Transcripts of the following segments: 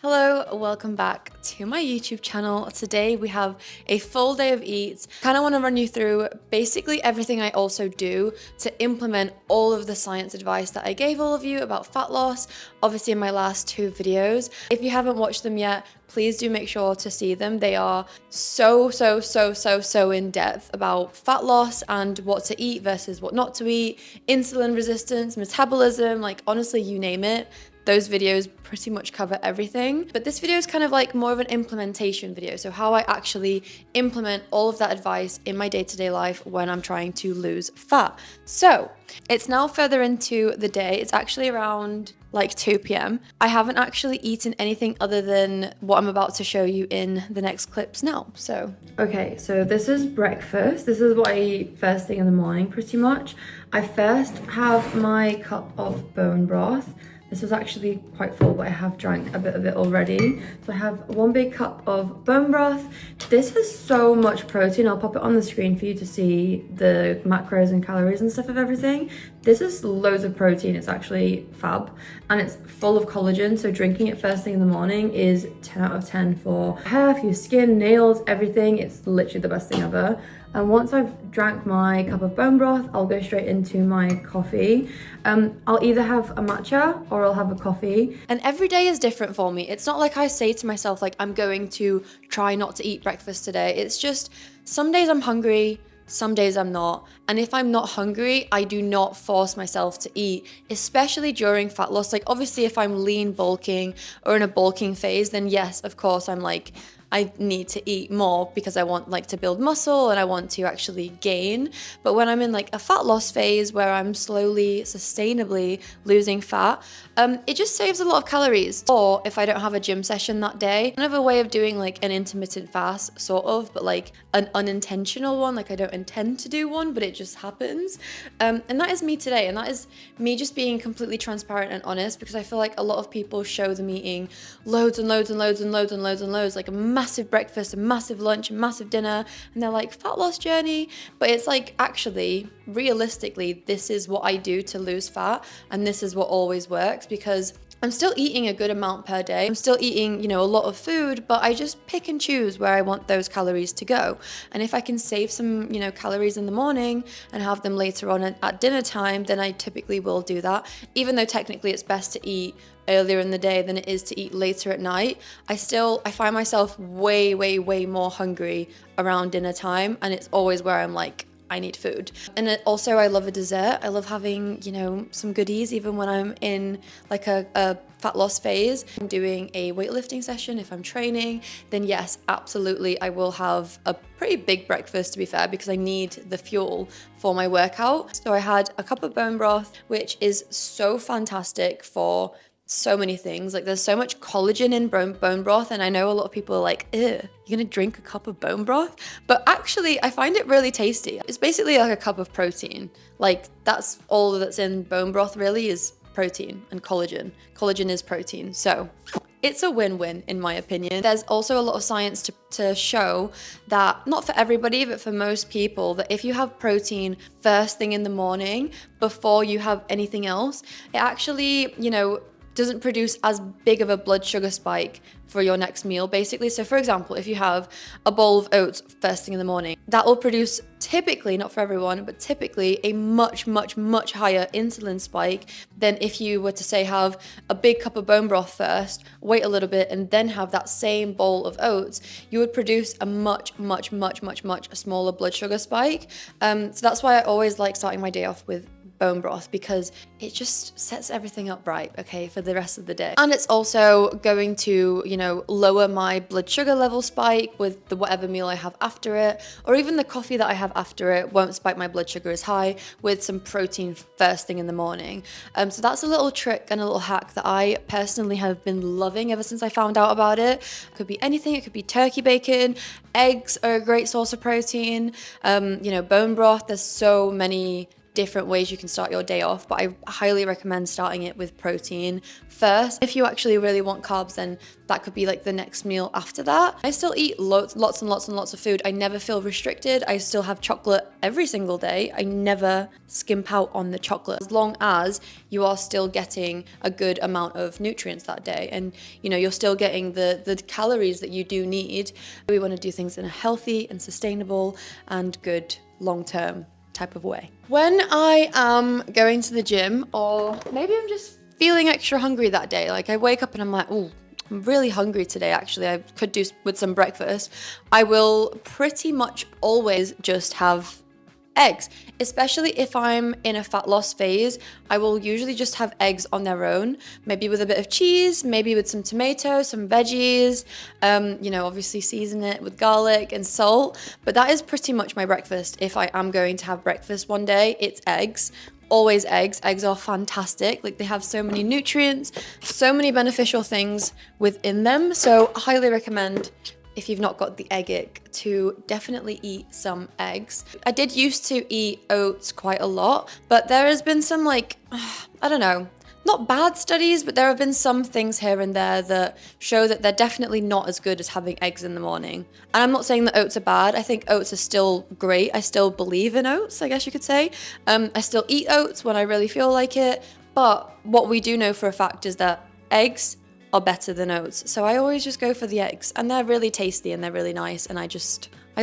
Hello, welcome back to my YouTube channel. Today we have a full day of eats. Kind of want to run you through basically everything I also do to implement all of the science advice that I gave all of you about fat loss, obviously in my last two videos. If you haven't watched them yet, please do make sure to see them. They are so in depth about fat loss and what to eat versus what not to eat, insulin resistance, metabolism, like honestly, you name it. Those videos pretty much cover everything. But this video is kind of like more of an implementation video. So how I actually implement all of that advice in my day-to-day life when I'm trying to lose fat. So it's now further into the day. It's actually around like 2 p.m. I haven't actually eaten anything other than what I'm about to show you in the next clips now. So, okay, so this is breakfast. This is what I eat first thing in the morning pretty much. I first have my cup of bone broth. This was actually quite full, but I have drank a bit of it already. So I have one big cup of bone broth. This has so much protein. I'll pop it on the screen for you to see the macros and calories and stuff of everything. This is loads of protein. It's actually fab. And it's full of collagen. So drinking it first thing in the morning is 10 out of 10 for hair, for your skin, nails, everything. It's literally the best thing ever. And once I've drank my cup of bone broth, I'll go straight into my coffee. I'll either have a matcha or I'll have a coffee. And every day is different for me. It's not like I say to myself, like, I'm going to try not to eat breakfast today. It's just some days I'm hungry, some days I'm not. And if I'm not hungry, I do not force myself to eat, especially during fat loss. Like obviously if I'm lean bulking or in a bulking phase, then yes, of course I'm like, I need to eat more because I want like to build muscle and I want to actually gain. But when I'm in like a fat loss phase where I'm slowly, sustainably losing fat, it just saves a lot of calories. Or if I don't have a gym session that day, kind of a way of doing like an intermittent fast sort of, but like an unintentional one. Like I don't intend to do one, but it just happens. And that is me today. And that is me just being completely transparent and honest, because I feel like a lot of people show them eating loads and loads and loads and loads and loads and loads, like a massive breakfast, a massive lunch, a massive dinner, and they're like, fat loss journey. But it's like, actually, realistically, this is what I do to lose fat, and this is what always works, because I'm still eating a good amount per day. I'm still eating, a lot of food, but I just pick and choose where I want those calories to go. And if I can save some, calories in the morning and have them later on at dinner time, then I typically will do that. Even though technically it's best to eat earlier in the day than it is to eat later at night, I find myself way more hungry around dinner time, and it's always where I'm like, I need food. And also I love a dessert. I love having, some goodies even when I'm in like a fat loss phase. I'm doing a weightlifting session. If I'm training, then yes, absolutely, I will have a pretty big breakfast, to be fair, because I need the fuel for my workout. So I had a cup of bone broth, which is so fantastic for so many things. Like there's so much collagen in bone broth, and I know a lot of people are like, ew, you're gonna drink a cup of bone broth? But actually I find it really tasty. It's basically like a cup of protein. Like that's all that's in bone broth really, is protein and collagen. Collagen is protein. So it's a win-win in my opinion. There's also a lot of science to show that, not for everybody, but for most people, that if you have protein first thing in the morning before you have anything else, it actually, doesn't produce as big of a blood sugar spike for your next meal, basically. So for example, if you have a bowl of oats first thing in the morning, that will produce typically, not for everyone, but typically a much higher insulin spike than if you were to say have a big cup of bone broth first, wait a little bit, and then have that same bowl of oats. You would produce a much smaller blood sugar spike. So that's why I always like starting my day off with bone broth, because it just sets everything up right, okay, for the rest of the day. And it's also going to, lower my blood sugar level spike with the whatever meal I have after it, or even the coffee that I have after it won't spike my blood sugar as high with some protein first thing in the morning. So that's a little trick and a little hack that I personally have been loving ever since I found out about it. It could be anything. It could be turkey bacon. Eggs are a great source of protein. Bone broth, there's so many different ways you can start your day off, but I highly recommend starting it with protein first. If you actually really want carbs, then that could be like the next meal after that. I still eat lots and lots of food. I never feel restricted. I still have chocolate every single day. I never skimp out on the chocolate, as long as you are still getting a good amount of nutrients that day, and you know, you're still getting the calories that you do need. We want to do things in a healthy and sustainable and good long-term type of way. When I am going to the gym, or maybe I'm just feeling extra hungry that day, like I wake up and I'm like, oh, I'm really hungry today, actually, I could do with some breakfast, I will pretty much always just have eggs. Especially if I'm in a fat loss phase, I will usually just have eggs on their own, maybe with a bit of cheese, maybe with some tomatoes, some veggies, you know, obviously season it with garlic and salt. But that is pretty much my breakfast. If I am going to have breakfast one day, it's eggs. Always eggs. Eggs are fantastic. Like, they have so many nutrients, so many beneficial things within them. So I highly recommend, if you've not got the egg ick, to definitely eat some eggs. I did used to eat oats quite a lot, but there has been some, like, I don't know, not bad studies, but there have been some things here and there that show that they're definitely not as good as having eggs in the morning. And I'm not saying that oats are bad. I think oats are still great. I still believe in oats, I guess you could say. I still eat oats when I really feel like it. But what we do know for a fact is that eggs are better than oats. So I always just go for the eggs, and they're really tasty and they're really nice, and I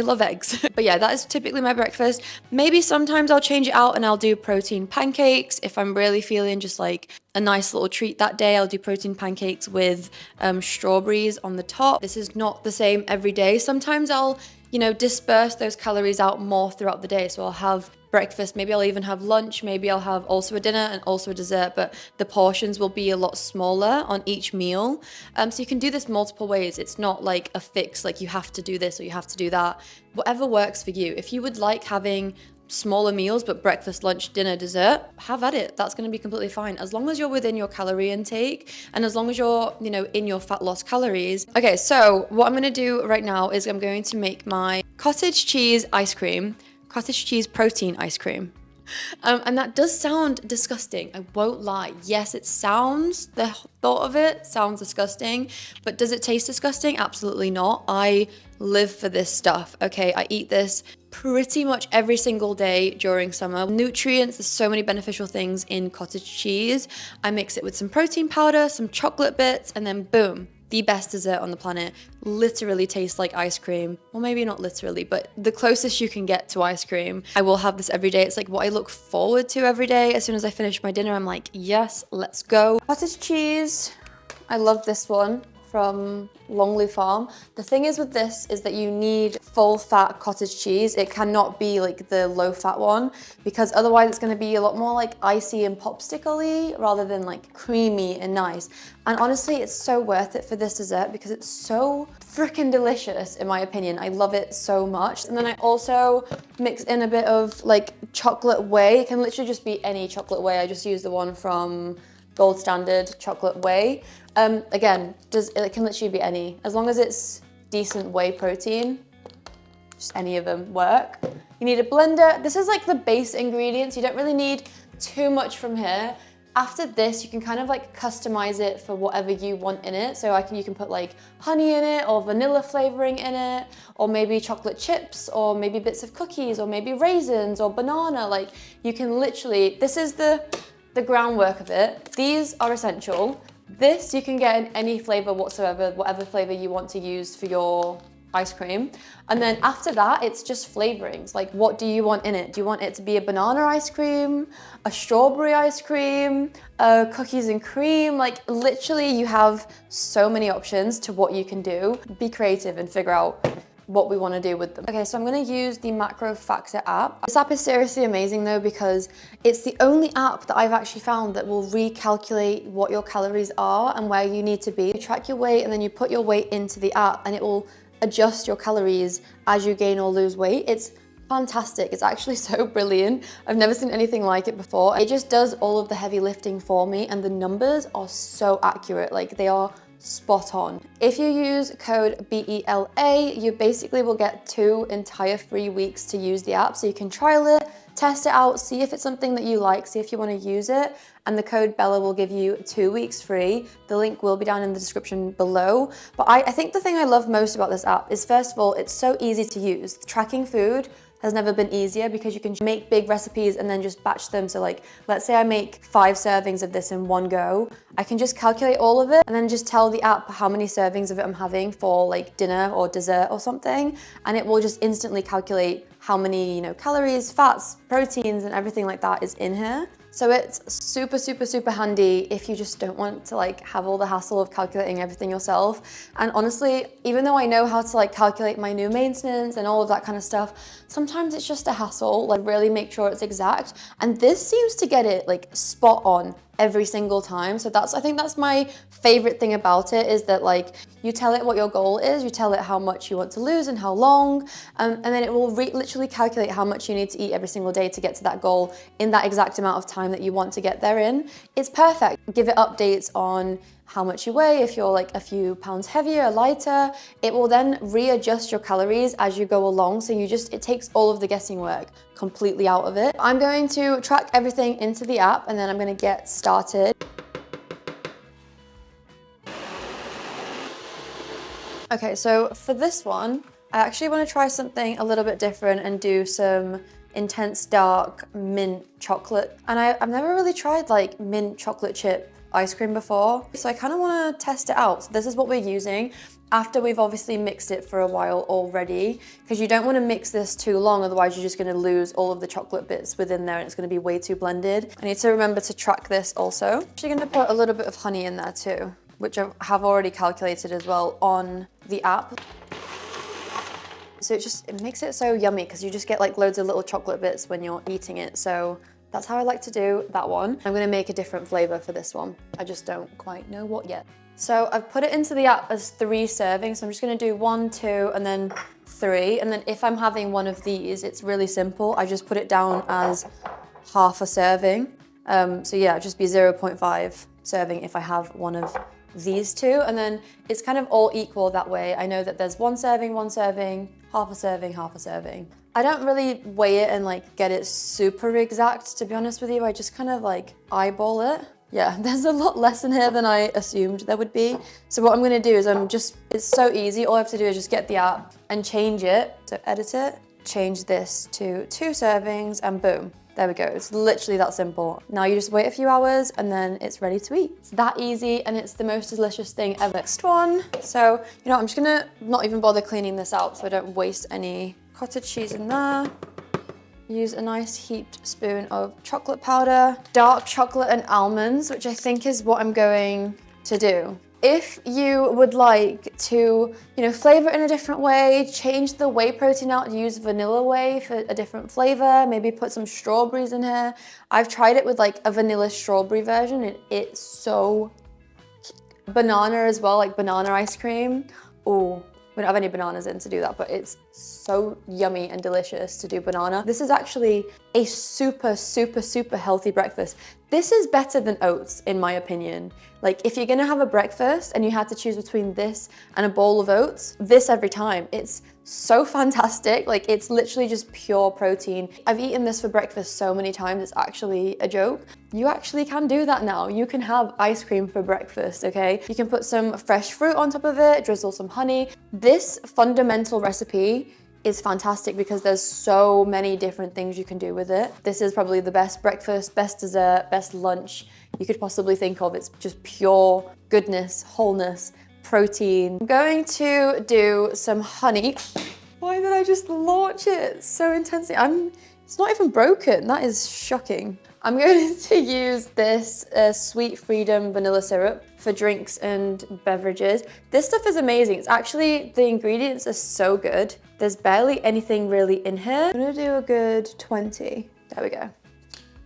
love eggs. But yeah, that is typically my breakfast. Maybe sometimes I'll change it out and I'll do protein pancakes. If I'm really feeling just like a nice little treat that day, I'll do protein pancakes with strawberries on the top. This is not the same every day. Sometimes I'll, you know, disperse those calories out more throughout the day. So I'll have breakfast, maybe I'll even have lunch, maybe I'll have also a dinner and also a dessert, but the portions will be a lot smaller on each meal. So you can do this multiple ways. It's not like a fix, like you have to do this or you have to do that. Whatever works for you. If you would like having smaller meals, but breakfast, lunch, dinner, dessert, have at it. That's going to be completely fine, as long as you're within your calorie intake and as long as you're, you know, in your fat loss calories. Okay, so what I'm going to do right now is I'm going to make my cottage cheese ice cream, cottage cheese protein ice cream. And that does sound disgusting, I won't lie. Yes, it sounds, the thought of it sounds disgusting, but does it taste disgusting? Absolutely not. I live for this stuff, okay? I eat this pretty much every single day during summer. Nutrients, there's so many beneficial things in cottage cheese. I mix it with some protein powder, some chocolate bits, and then boom, the best dessert on the planet. Literally tastes like ice cream. Well, maybe not literally, but the closest you can get to ice cream. I will have this every day. It's like what I look forward to every day. As soon as I finish my dinner, I'm like, yes, let's go. Cottage cheese. I love this one from Longley Farm. The thing is with this is that you need full fat cottage cheese. It cannot be like the low fat one, because otherwise it's going to be a lot more like icy and popsicle-y rather than like creamy and nice. And honestly, it's so worth it for this dessert because it's so freaking delicious in my opinion. I love it so much. And then I also mix in a bit of like chocolate whey. It can literally just be any chocolate whey. I just use the one from Gold Standard Chocolate Whey. Again, it can literally be any, as long as it's decent whey protein. Just any of them work. You need a blender. This is like the base ingredients. You don't really need too much from here. After this, you can kind of like customize it for whatever you want in it. So you can put like honey in it, or vanilla flavoring in it, or maybe chocolate chips, or maybe bits of cookies, or maybe raisins, or banana. Like, you can literally, this is the groundwork of it. These are essential. This you can get in any flavor whatsoever, whatever flavor you want to use for your ice cream. And then after that, it's just flavorings. Like, what do you want in it? Do you want it to be a banana ice cream, a strawberry ice cream, cookies and cream? Like, literally you have so many options to what you can do. Be creative and figure out what we want to do with them. Okay, so I'm going to use the Macro Factor app. This app is seriously amazing though, because it's the only app that I've actually found that will recalculate what your calories are and where you need to be. You track your weight and then you put your weight into the app and it will adjust your calories as you gain or lose weight. It's fantastic. It's actually so brilliant. I've never seen anything like it before. It just does all of the heavy lifting for me, and the numbers are so accurate. Like, they are spot on. If you use code BELA, you basically will get 2 entire free weeks to use the app. So you can trial it, Test it out, see if it's something that you like, see if you want to use it, and the code Bella will give you 2 weeks free. The link will be down in the description below. But I think the thing I love most about this app is, first of all, it's so easy to use. Tracking food has never been easier because you can make big recipes and then just batch them. So like, let's say I make 5 servings of this in one go. I can just calculate all of it and then just tell the app how many servings of it I'm having for like dinner or dessert or something. And it will just instantly calculate how many, calories, fats, proteins, and everything like that is in here. So it's super, super, super handy if you just don't want to like have all the hassle of calculating everything yourself. And honestly, even though I know how to like calculate my new maintenance and all of that kind of stuff, sometimes it's just a hassle, like really make sure it's exact. And this seems to get it like spot on every single time. So I think that's my favorite thing about it, is that like you tell it what your goal is, you tell it how much you want to lose and how long, and then it will literally calculate how much you need to eat every single day to get to that goal in that exact amount of time that you want to get there in. It's perfect. Give it updates on how much you weigh, if you're like a few pounds heavier or lighter. It will then readjust your calories as you go along. So it takes all of the guessing work completely out of it. I'm going to track everything into the app and then I'm going to get started. Okay, so for this one, I actually want to try something a little bit different and do some intense dark mint chocolate. And I've never really tried like mint chocolate chip ice cream before, so I kind of want to test it out. So this is what we're using after we've obviously mixed it for a while already, because you don't want to mix this too long, otherwise you're just going to lose all of the chocolate bits within there and it's going to be way too blended. I need to remember to track this also. I'm actually going to put a little bit of honey in there too, which I have already calculated as well on the app. So it makes it so yummy because you just get like loads of little chocolate bits when you're eating it. So that's how I like to do that one. I'm gonna make a different flavor for this one. I just don't quite know what yet. So I've put it into the app as 3 servings. So I'm just gonna do 1, 2, and then 3. And then if I'm having one of these, it's really simple. I just put it down as half a serving. So yeah, just be 0.5 serving if I have one of these 2. And then it's kind of all equal that way. I know that there's 1 serving, half a serving, half a serving. I don't really weigh it and like get it super exact, to be honest with you. I just kind of like eyeball it. Yeah, there's a lot less in here than I assumed there would be. So what I'm gonna do is it's so easy. All I have to do is just get the app and change it. So edit it, change this to 2 servings and boom. There we go. It's literally that simple. Now you just wait a few hours and then it's ready to eat. It's that easy and it's the most delicious thing ever. Next one. So, I'm just gonna not even bother cleaning this out so I don't waste any cottage cheese in there. Use a nice heaped spoon of chocolate powder, dark chocolate and almonds, which I think is what I'm going to do. If you would like to, flavor it in a different way, change the whey protein out, use vanilla whey for a different flavor, maybe put some strawberries in here. I've tried it with like a vanilla strawberry version and it's so banana as well, like banana ice cream. Oh, we don't have any bananas in to do that, but it's so yummy and delicious to do banana. This is actually a super, super, super healthy breakfast. This is better than oats, in my opinion. Like if you're gonna have a breakfast and you had to choose between this and a bowl of oats, this every time. It's so fantastic. Like it's literally just pure protein. I've eaten this for breakfast so many times, it's actually a joke. You actually can do that now. You can have ice cream for breakfast, okay? You can put some fresh fruit on top of it, drizzle some honey. This fundamental recipe is fantastic because there's so many different things you can do with it. This is probably the best breakfast, best dessert, best lunch you could possibly think of. It's just pure goodness, wholeness, protein. I'm going to do some honey. Why did I just launch it so intensely? It's not even broken. That is shocking. I'm going to use this Sweet Freedom vanilla syrup for drinks and beverages. This stuff is amazing. It's actually, the ingredients are so good. There's barely anything really in here. I'm gonna do a good 20. There we go.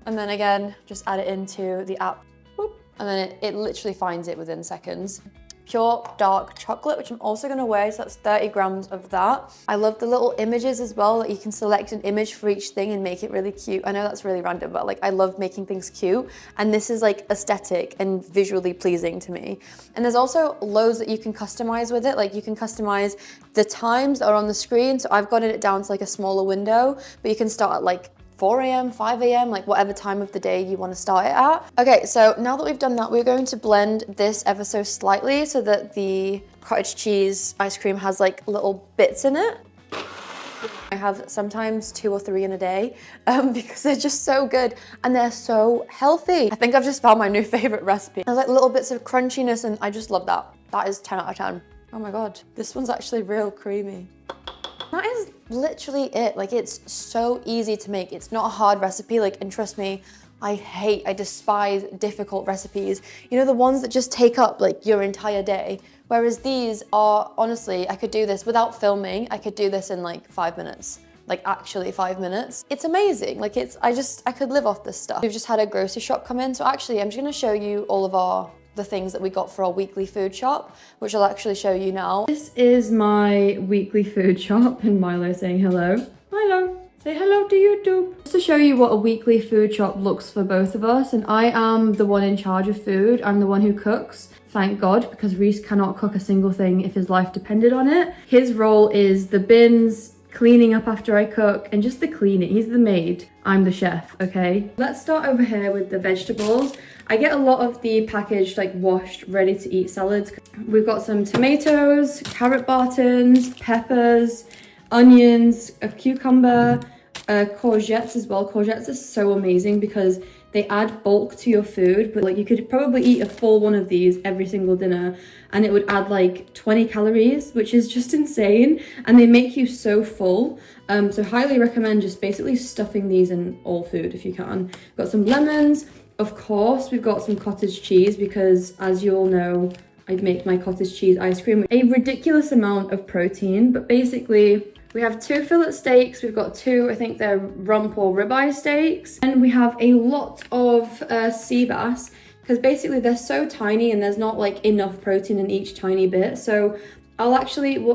And then again, just add it into the app. Boop. And then it literally finds it within seconds. Pure dark chocolate, which I'm also gonna weigh, so that's 30 grams of that. I love the little images as well, that you can select an image for each thing and make it really cute. I know that's really random, but like I love making things cute. And this is like aesthetic and visually pleasing to me. And there's also loads that you can customize with it. Like you can customize the times that are on the screen. So I've got it down to like a smaller window, but you can start at like 4 a.m., 5 a.m., like whatever time of the day you want to start it at. Okay, so now that we've done that, we're going to blend this ever so slightly so that the cottage cheese ice cream has like little bits in it. I have sometimes 2 or 3 in a day because they're just so good and they're so healthy. I think I've just found my new favorite recipe. There's like little bits of crunchiness and I just love that. That is 10 out of 10. Oh my God, this one's actually real creamy. That is literally it. Like, it's so easy to make. It's not a hard recipe. Like, and trust me, I despise difficult recipes. You know, the ones that just take up like your entire day. Whereas these are, honestly, I could do this without filming. I could do this in like 5 minutes. Like actually 5 minutes. It's amazing. Like I could live off this stuff. We've just had a grocery shop come in. So actually I'm just gonna show you all of the things that we got for our weekly food shop, which I'll actually show you now. This is my weekly food shop and Milo saying hello. Milo, say hello to YouTube. Just to show you what a weekly food shop looks for both of us, and I am the one in charge of food. I'm the one who cooks. Thank God, because Reese cannot cook a single thing if his life depended on it. His role is the bins, cleaning up after I cook, and just the cleaning. He's the maid, I'm the chef, okay? Let's start over here with the vegetables. I get a lot of the packaged, like washed, ready to eat salads. We've got some tomatoes, carrot bartons, peppers, onions, a cucumber, courgettes as well. Courgettes are so amazing because they add bulk to your food, but like you could probably eat a full one of these every single dinner and it would add like 20 calories, which is just insane. And they make you so full. So highly recommend just basically stuffing these in all food if you can. Got some lemons. Of course, we've got some cottage cheese because, as you all know, I make my cottage cheese ice cream. A ridiculous amount of protein, but basically we have 2 fillet steaks. We've got 2, I think they're rump or ribeye steaks. And we have a lot of sea bass because basically they're so tiny and there's not like enough protein in each tiny bit. So we'll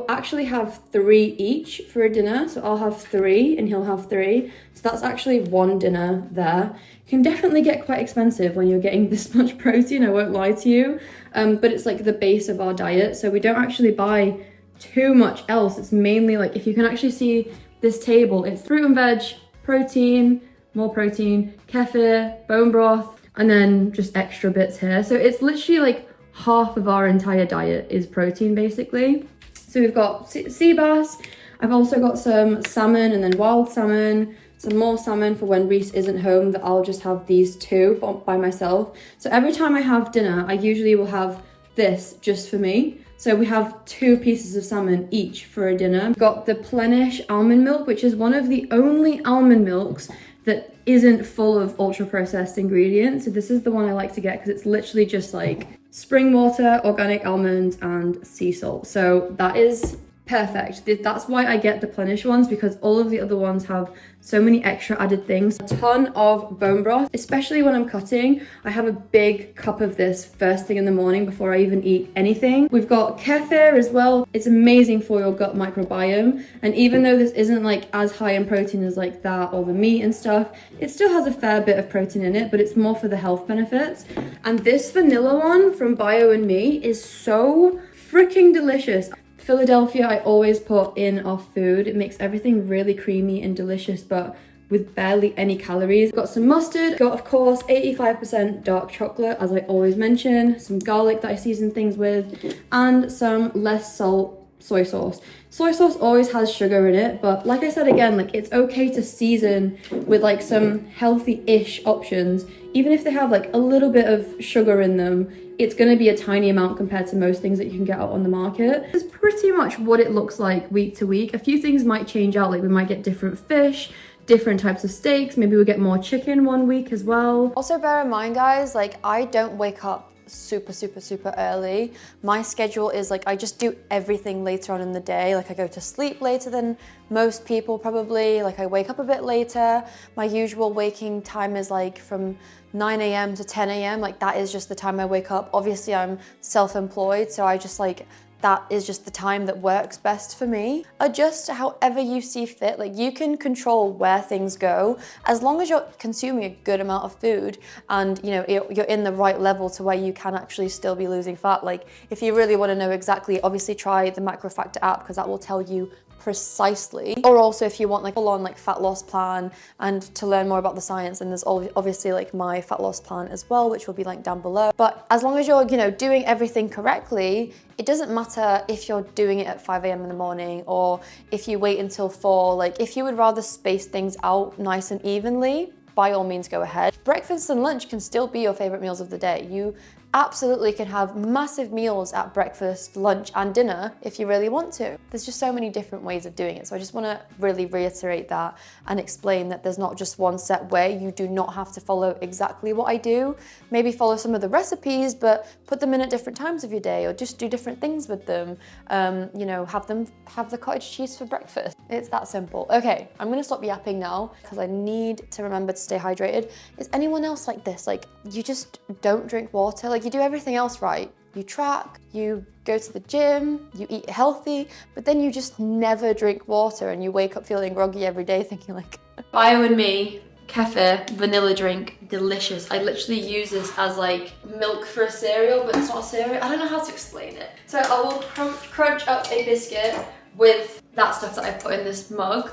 actually have 3 each for a dinner. So I'll have 3 and he'll have 3. So that's actually 1 dinner there. It can definitely get quite expensive when you're getting this much protein, I won't lie to you. But it's like the base of our diet. So we don't actually buy too much else. It's mainly like, if you can actually see this table, it's fruit and veg, protein, more protein, kefir, bone broth, and then just extra bits here. So it's literally like half of our entire diet is protein basically. So we've got sea bass. I've also got some salmon and then wild salmon, some more salmon for when Reese isn't home, that I'll just have these 2 by myself. So every time I have dinner, I usually will have this just for me. So we have 2 pieces of salmon each for a dinner. We've got the Plenish almond milk, which is one of the only almond milks that isn't full of ultra processed ingredients. So this is the one I like to get because it's literally just like spring water, organic almonds, and sea salt. So that is perfect. That's why I get the Plenish ones, because all of the other ones have so many extra added things. A ton of bone broth, especially when I'm cutting. I have a big cup of this first thing in the morning before I even eat anything. We've got kefir as well. It's amazing for your gut microbiome. And even though this isn't like as high in protein as like that or the meat and stuff, it still has a fair bit of protein in it, but it's more for the health benefits. And this vanilla one from Bio and Me is so freaking delicious. Philadelphia I always put in our food. It makes everything really creamy and delicious, but with barely any calories. Got some mustard, got of course 85% dark chocolate, as I always mention, some garlic that I season things with, and some less salt soy sauce. Soy sauce always has sugar in it, but like I said again, like it's okay to season with like some healthy-ish options. Even if they have like a little bit of sugar in them, it's going to be a tiny amount compared to most things that you can get out on the market. It's pretty much what it looks like week to week. A few things might change out, like we might get different fish, different types of steaks, maybe we'll get more chicken one week as well. Also bear in mind guys, like I don't wake up super early. My schedule is like I just do everything later on in the day. Like I go to sleep later than most people probably, like I wake up a bit later. My usual waking time is like from 9 a.m. to 10 a.m. like that is just the time I wake up. Obviously I'm self-employed, so I just like that is just the time that works best for me. Adjust however you see fit. Like you can control where things go as long as you're consuming a good amount of food and you know you're in the right level to where you can actually still be losing fat. Like if you really want to know exactly, obviously try the Macro Factor app because that will tell you precisely. Or also if you want like full on like fat loss plan and to learn more about the science, and there's obviously like my fat loss plan as well, which will be linked down below. But as long as you're, you know, doing everything correctly, it doesn't matter if you're doing it at 5 a.m. in the morning or if you wait until 4. Like if you would rather space things out nice and evenly, by all means go ahead. Breakfast and lunch can still be your favorite meals of the day. You absolutely can have massive meals at breakfast, lunch, and dinner if you really want to. There's just so many different ways of doing it. So I just want to really reiterate that and explain that there's not just one set way. You do not have to follow exactly what I do. Maybe follow some of the recipes, but put them in at different times of your day, or just do different things with them. You know, have the cottage cheese for breakfast. It's that simple. Okay, I'm gonna stop yapping now because I need to remember to stay hydrated. Is anyone else like this? Like, you just don't drink water? Like, you do everything else right. You track, you go to the gym, you eat healthy, but then you just never drink water and you wake up feeling groggy every day thinking like, Bio and me, kefir, vanilla drink, delicious. I literally use this as like milk for a cereal, but it's not a cereal. I don't know how to explain it. So I will crunch up a biscuit with that stuff that I put in this mug,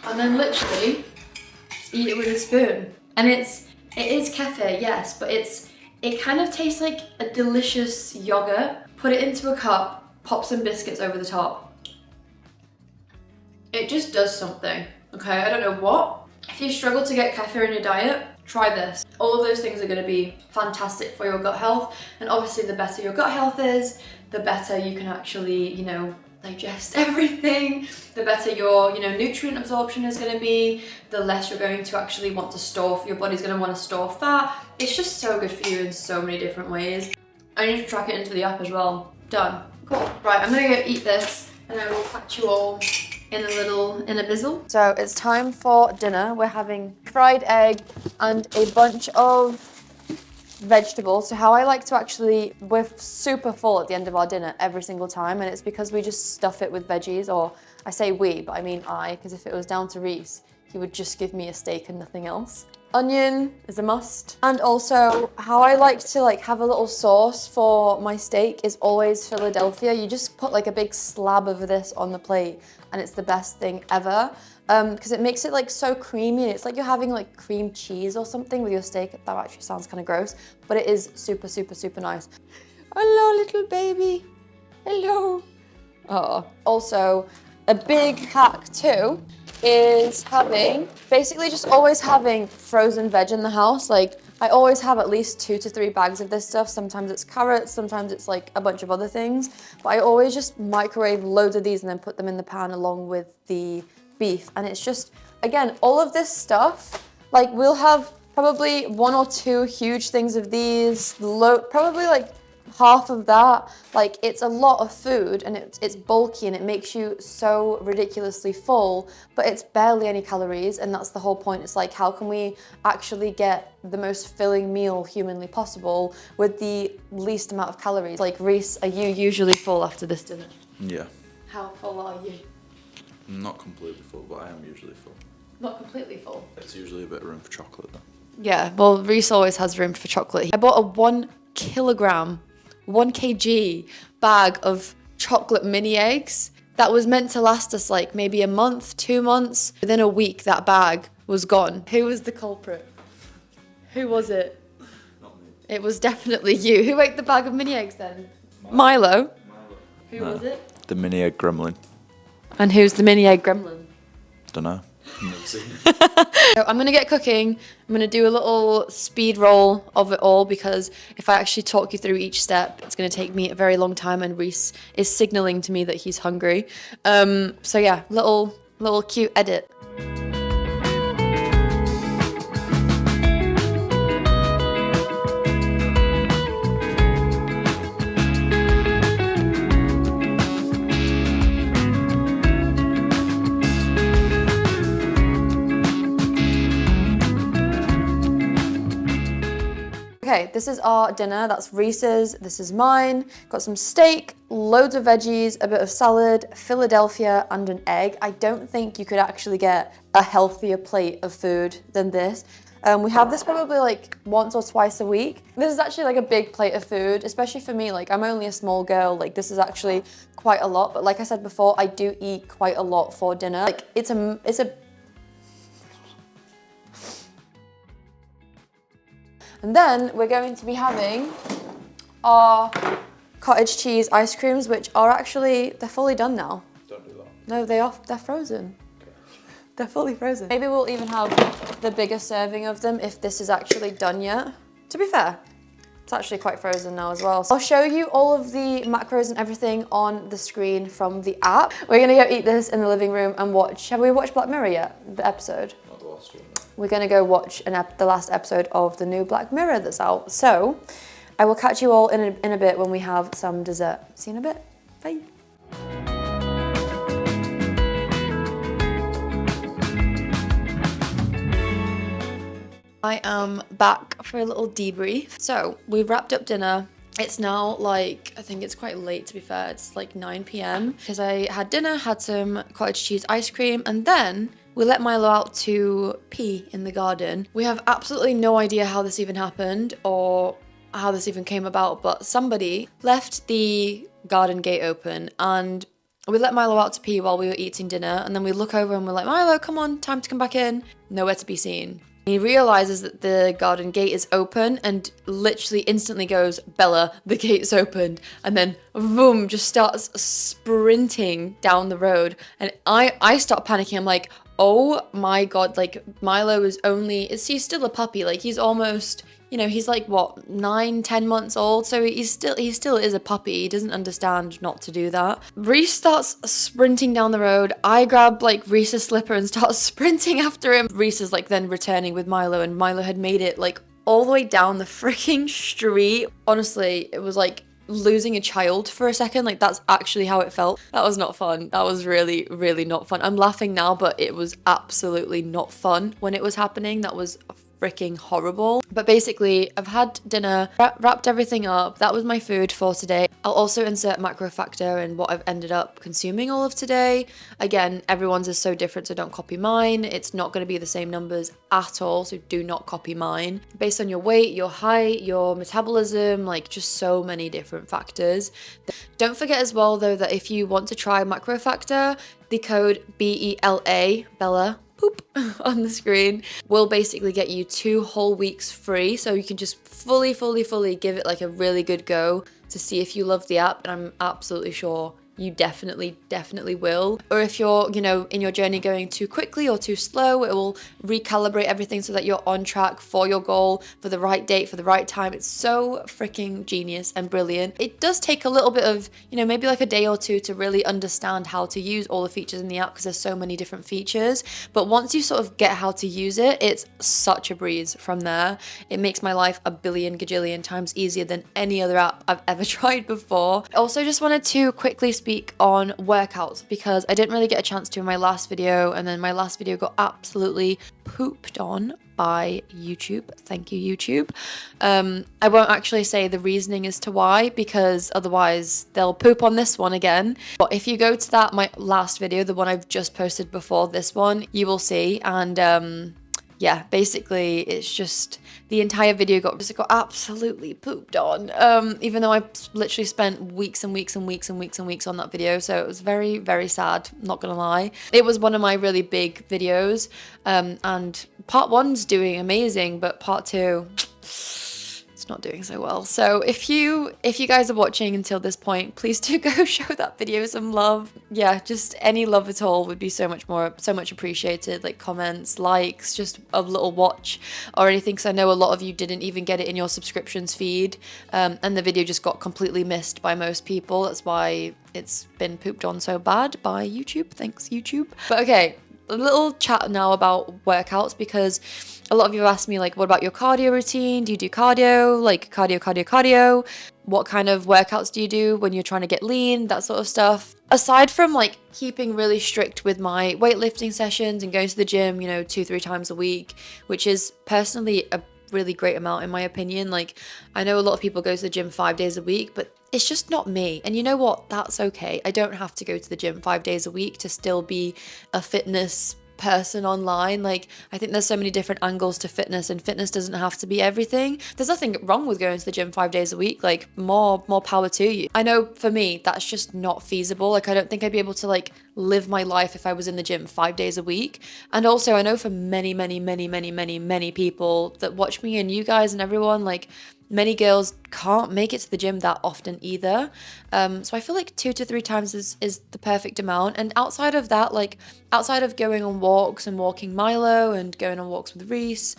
and then literally just eat it with a spoon. And it is kefir, yes, but it kind of tastes like a delicious yogurt. Put it into a cup, pop some biscuits over the top. It just does something, okay? I don't know what. If you struggle to get kefir in your diet, try this. All of those things are gonna be fantastic for your gut health. And obviously the better your gut health is, the better you can actually, you know, digest everything, the better your, you know, nutrient absorption is going to be, the less you're going to actually want to store, your body's going to want to store fat. It's just so good for you in so many different ways. I need to track it into the app as well. Done. Cool. Right, I'm going to go eat this and I will catch you all in a bizzle. So it's time for dinner. We're having fried egg and a bunch of vegetables. So how I like to actually, we're super full at the end of our dinner every single time, and it's because we just stuff it with veggies, or I say we, but I mean I, because if it was down to Reese, he would just give me a steak and nothing else. Onion is a must. And also how I like to like have a little sauce for my steak is always Philadelphia. You just put like a big slab of this on the plate and it's the best thing ever. Because it makes it like so creamy, and it's like you're having like cream cheese or something with your steak. That actually sounds kind of gross, but it is super, super, super nice. Hello, little baby. Hello. Oh. Also, a big hack too is basically just always having frozen veg in the house. Like, I always have at least 2 to 3 bags of this stuff. Sometimes it's carrots, sometimes it's like a bunch of other things. But I always just microwave loads of these and then put them in the pan along with the beef. And it's just, again, all of this stuff, like we'll have probably 1 or 2 huge things of these, probably like half of that. Like, it's a lot of food and it's bulky and it makes you so ridiculously full, but it's barely any calories, and that's the whole point. It's like, how can we actually get the most filling meal humanly possible with the least amount of calories? Like, Reese, are you usually full after this dinner? Yeah. How full are you? Not completely full, but I am usually full. Not completely full? There's usually a bit of room for chocolate though. Yeah, well, Reese always has room for chocolate. I bought a 1 kg bag of chocolate mini eggs that was meant to last us like maybe a month, 2 months. Within a week, that bag was gone. Who was the culprit? Who was it? Not me. It was definitely you. Who ate the bag of mini eggs then? Milo? Who was it? The mini egg gremlin. And who's the mini egg gremlin? Dunno. So I'm gonna get cooking. I'm gonna do a little speed roll of it all, because if I actually talk you through each step, it's gonna take me a very long time, and Reese is signaling to me that he's hungry. So yeah, little cute edit. Okay, this is our dinner. That's Reese's, this is mine. Got some steak, loads of veggies, a bit of salad, Philadelphia, and an egg. I don't think you could actually get a healthier plate of food than this. We have this probably like once or twice a week. This is actually like a big plate of food, especially for me. Like I'm only a small girl, like this is actually quite a lot. But like I said before, I do eat quite a lot for dinner. Like it's a And then we're going to be having our cottage cheese ice creams, which are actually, they're fully done now. Don't do that. No, they're frozen. Okay. They're fully frozen. Maybe we'll even have the bigger serving of them if this is actually done yet. To be fair, it's actually quite frozen now as well. So I'll show you all of the macros and everything on the screen from the app. We're gonna go eat this in the living room and watch, have we watched Black Mirror yet, the episode? Not the last one. We're gonna go watch the last episode of the new Black Mirror that's out. So I will catch you all in a bit when we have some dessert. See you in a bit, bye. I am back for a little debrief. So we've wrapped up dinner. It's now like, I think it's quite late to be fair. It's like 9 p.m. because I had dinner, had some cottage cheese ice cream, and then we let Milo out to pee in the garden. We have absolutely no idea how this even happened or how this even came about, but somebody left the garden gate open and we let Milo out to pee while we were eating dinner, and then we look over and we're like, Milo, come on, time to come back in. Nowhere to be seen. He realizes that the garden gate is open and literally instantly goes, Bella, the gate's opened. And then boom, just starts sprinting down the road. And I start panicking. I'm like, oh my God, like Milo he's still a puppy. Like he's almost, he's like what, 9-10 months old. So he still is a puppy. He doesn't understand not to do that. Reese starts sprinting down the road. I grab like Reese's slipper and start sprinting after him. Reese is like then returning with Milo, and Milo had made it like all the way down the freaking street. Honestly, it was like losing a child for a second. Like that's actually how it felt. That was not fun. That was really, really not fun. I'm laughing now, but it was absolutely not fun when it was happening. That was freaking horrible. But basically, I've had dinner, wrapped everything up. That was my food for today. I'll also insert macro factor and what I've ended up consuming all of today. Again, everyone's is so different, so don't copy mine. It's not going to be the same numbers at all, so do not copy mine. Based on your weight, your height, your metabolism, like just so many different factors. Don't forget as well though that if you want to try macro factor, the code BELA, Bella, poop, on the screen will basically get you 2 whole weeks free, so you can just fully give it like a really good go to see if you love the app, and I'm absolutely sure you definitely will. Or if you're, in your journey going too quickly or too slow, it will recalibrate everything so that you're on track for your goal, for the right date, for the right time. It's so freaking genius and brilliant. It does take a little bit of, maybe like a day or two to really understand how to use all the features in the app because there's so many different features. But once you sort of get how to use it, it's such a breeze from there. It makes my life a billion gajillion times easier than any other app I've ever tried before. I also just wanted to quickly speak on workouts because I didn't really get a chance to in my last video, and then my last video got absolutely pooped on by YouTube. Thank you, YouTube. I won't actually say the reasoning as to why because otherwise they'll poop on this one again. But if you go to my last video, the one I've just posted before this one, you will see. And yeah, basically it's just the entire video got absolutely pooped on, even though I literally spent weeks and weeks and weeks and weeks and weeks on that video. So it was very, very sad, not gonna lie. It was one of my really big videos, and part 1's doing amazing, but part 2, it's not doing so well. So if you guys are watching until this point, please do go show that video some love. Yeah, just any love at all would be so much appreciated. Like comments, likes, just a little watch or anything, because I know a lot of you didn't even get it in your subscriptions feed, and the video just got completely missed by most people. That's why it's been pooped on so bad by YouTube. Thanks, YouTube. But okay, a little chat now about workouts, because a lot of you have asked me, like, what about your cardio routine? Do you do cardio? Like cardio? What kind of workouts do you do when you're trying to get lean? That sort of stuff. Aside from like keeping really strict with my weightlifting sessions and going to the gym, 2-3 times a week, which is personally a really great amount in my opinion. Like, I know a lot of people go to the gym 5 days a week, but it's just not me. And you know what? That's okay. I don't have to go to the gym 5 days a week to still be a fitness person online. Like, I think there's so many different angles to fitness, and fitness doesn't have to be everything. There's nothing wrong with going to the gym 5 days a week. Like, more power to you. I know for me that's just not feasible. Like, I don't think I'd be able to like live my life if I was in the gym 5 days a week. And also I know for many people that watch me, and you guys and everyone, like, many girls can't make it to the gym that often either. So I feel like 2 to 3 times is the perfect amount. And outside of that, like outside of going on walks and walking Milo and going on walks with Reese,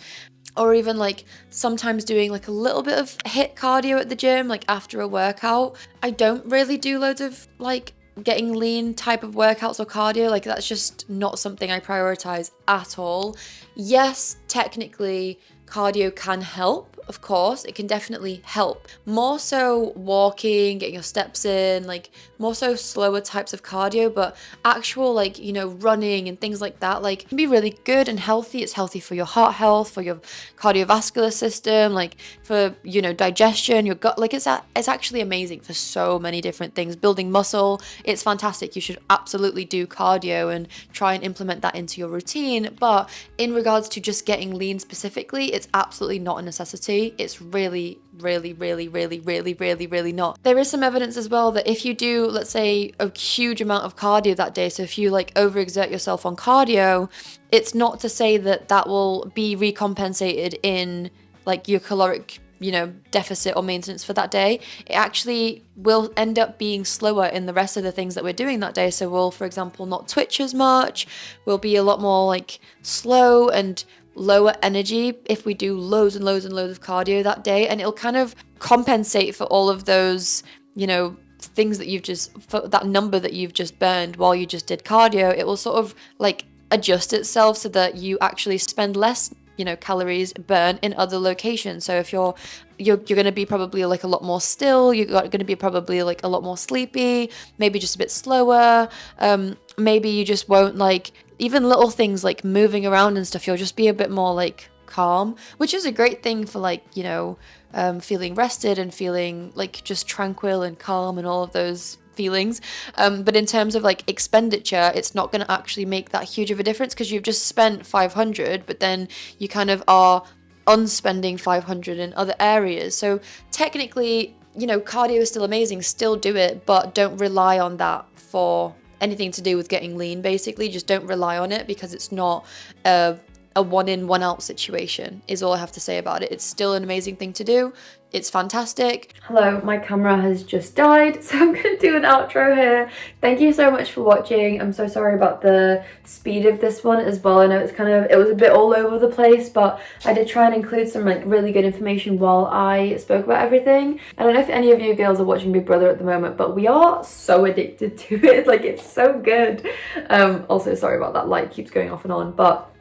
or even like sometimes doing like a little bit of HIIT cardio at the gym, like after a workout, I don't really do loads of like getting lean type of workouts or cardio. Like, that's just not something I prioritize at all. Yes, technically cardio can help, of course, it can definitely help. More so walking, getting your steps in, like more so slower types of cardio, but actual like, you know, running and things like that, like, can be really good and healthy. It's healthy for your heart health, for your cardiovascular system, like for, you know, digestion, your gut, like it's actually amazing for so many different things. Building muscle, it's fantastic. You should absolutely do cardio and try and implement that into your routine. But in regards to just getting lean specifically, it's absolutely not a necessity. It's really not. There is some evidence as well that if you do, let's say, a huge amount of cardio that day, so if you like overexert yourself on cardio, it's not to say that that will be recompensated in like your caloric, you know, deficit or maintenance for that day. It actually will end up being slower in the rest of the things that we're doing that day. So we'll, for example, not twitch as much. We'll be a lot more like slow and lower energy if we do loads and loads of cardio that day, and it'll kind of compensate for all of those, you know, things that you've just, for that number that you've just burned while you just did cardio. It will sort of like adjust itself so that you actually spend less, you know, calories burn in other locations. So if you're going to be probably like a lot more still, you're going to be probably like a lot more sleepy, maybe just a bit slower, maybe you just won't like even little things like moving around and stuff, you'll just be a bit more like calm, which is a great thing for like, you know, feeling rested and feeling like just tranquil and calm and all of those feelings. But in terms of like expenditure, it's not going to actually make that huge of a difference because you've just spent 500, but then you kind of are unspending 500 in other areas. So technically, you know, cardio is still amazing, still do it, but don't rely on that for anything to do with getting lean. Basically, just don't rely on it because it's not a one in, one out situation is all I have to say about it. It's still an amazing thing to do. It's fantastic. Hello, my camera has just died, so I'm gonna do an outro here. Thank you so much for watching. I'm so sorry about the speed of this one as well. I know it's kind of, it was a bit all over the place, but I did try and include some like really good information while I spoke about everything. I don't know if any of you girls are watching Big Brother at the moment, but we are so addicted to it. Like, it's so good. Also, sorry about that light keeps going off and on, but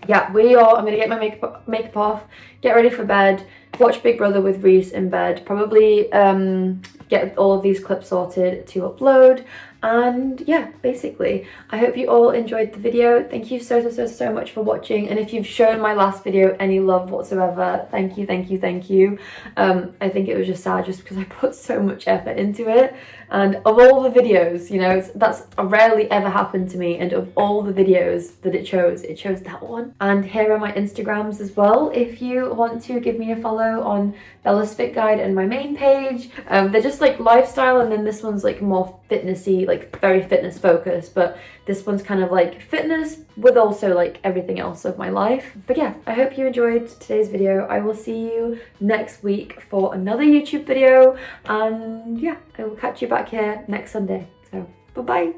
yeah, I'm gonna get my makeup off, get ready for bed, watch Big Brother with Reese in bed, probably get all of these clips sorted to upload. And yeah, basically, I hope you all enjoyed the video. Thank you so much for watching. And if you've shown my last video any love whatsoever, thank you. I think it was just sad just because I put so much effort into it. And of all the videos, you know, that's rarely ever happened to me. And of all the videos that it chose that one. And here are my Instagrams as well. If you want to give me a follow on Bella's Fit Guide and my main page. They're just like lifestyle, and then this one's like more fitnessy, like very fitness focused, but this one's kind of like fitness with also like everything else of my life. But yeah, I hope you enjoyed today's video. I will see you next week for another YouTube video, and yeah, I will catch you back here next Sunday. So bye bye.